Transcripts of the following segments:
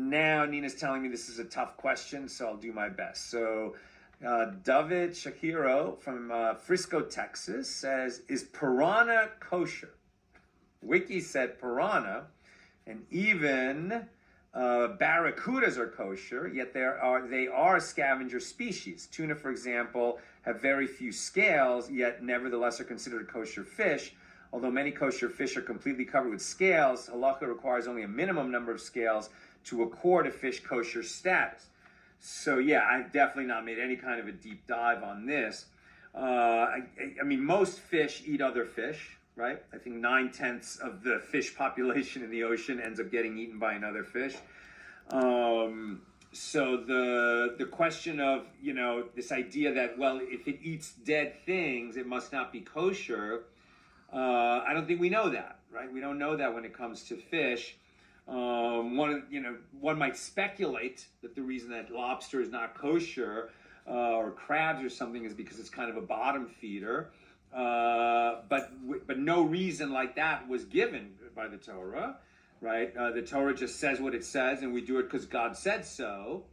now, Nina's telling me this is a tough question, so I'll do my best. So David Shakiro from Frisco, Texas says, is piranha kosher? Wiki said piranha, and even barracudas are kosher, yet they are scavenger species. Tuna, for example, have very few scales, yet nevertheless are considered kosher fish. Although many kosher fish are completely covered with scales, halakha requires only a minimum number of scales to accord a fish kosher status. So yeah, I've definitely not made any kind of a deep dive on this. I mean, most fish eat other fish, right? I think 9/10 of the fish population in the ocean ends up getting eaten by another fish. So the question of, this idea that, well, if it eats dead things, it must not be kosher. I don't think we know that, right? We don't know that when it comes to fish. One might speculate that the reason that lobster is not kosher or crabs or something is because it's kind of a bottom feeder. But no reason like that was given by the Torah, right? The Torah just says what it says, and we do it because God said so.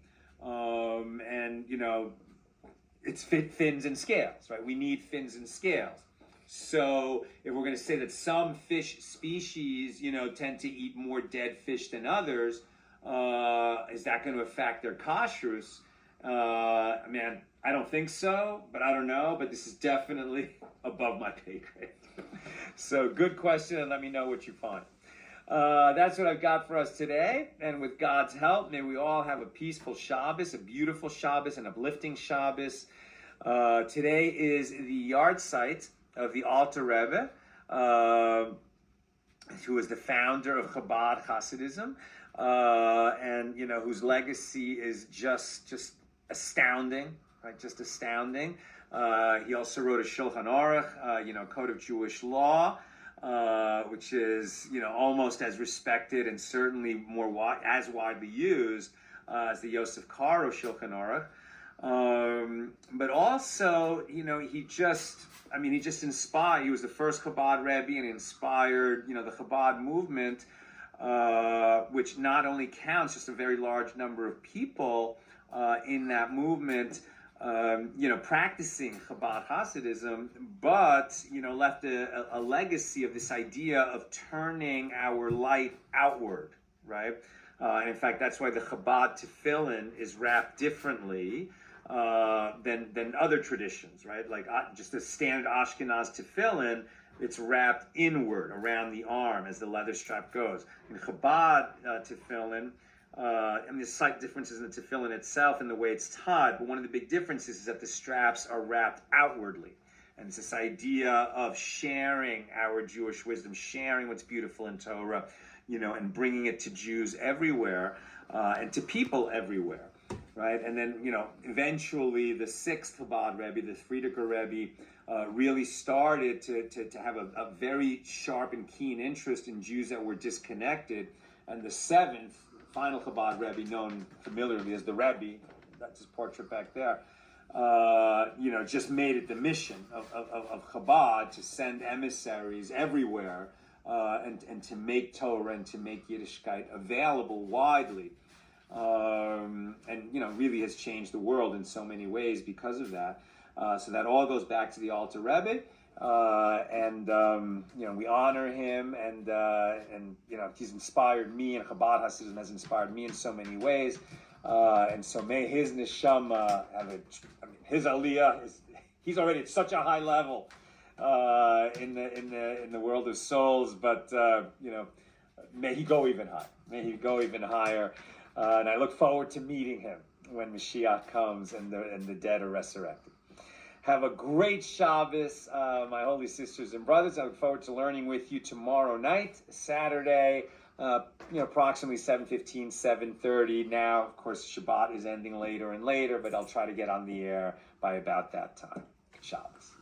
It's fins and scales, right? We need fins and scales. So if we're going to say that some fish species, tend to eat more dead fish than others, is that going to affect their kashrus? I don't think so, but I don't know. But this is definitely above my pay grade. So good question, and let me know what you find. That's what I've got for us today. And with God's help, may we all have a peaceful Shabbos, a beautiful Shabbos, an uplifting Shabbos. Today is the yahrzeit of the Alter Rebbe, who is the founder of Chabad Hasidism, and whose legacy is just astounding, right? Just astounding. He also wrote a Shulchan Aruch, Code of Jewish Law, which is almost as respected and certainly as widely used as the Yosef Karo Shulchan Aruch. But also, he just inspired. He was the first Chabad Rebbe and inspired, the Chabad movement, which not only counts just a very large number of people in that movement, practicing Chabad Hasidism, but, left a legacy of this idea of turning our light outward, right? And in fact, that's why the Chabad tefillin is wrapped differently than other traditions, right? Like just the standard Ashkenaz tefillin, it's wrapped inward around the arm as the leather strap goes. In Chabad tefillin, there's slight differences in the tefillin itself and the way it's tied, but one of the big differences is that the straps are wrapped outwardly. And it's this idea of sharing our Jewish wisdom, sharing what's beautiful in Torah, and bringing it to Jews everywhere and to people everywhere. Right, and then eventually the sixth Chabad Rebbe, the Frierdiker Rebbe, really started to have a very sharp and keen interest in Jews that were disconnected, and the seventh, final Chabad Rebbe, known familiarly as the Rebbe, that's his portrait back there, just made it the mission of Chabad to send emissaries everywhere and to make Torah and to make Yiddishkeit available widely. Really has changed the world in so many ways because of that. So that all goes back to the Alter Rebbe, we honor him, and he's inspired me, and Chabad Hasidism has inspired me in so many ways. And so may his neshama have his aliyah he's already at such a high level in the world of souls, but may he go even higher. May he go even higher. And I look forward to meeting him when Mashiach comes and the dead are resurrected. Have a great Shabbos, my holy sisters and brothers. I look forward to learning with you tomorrow night, Saturday, approximately 7:15, 7:30. Now, of course, Shabbat is ending later and later, but I'll try to get on the air by about that time. Shabbos.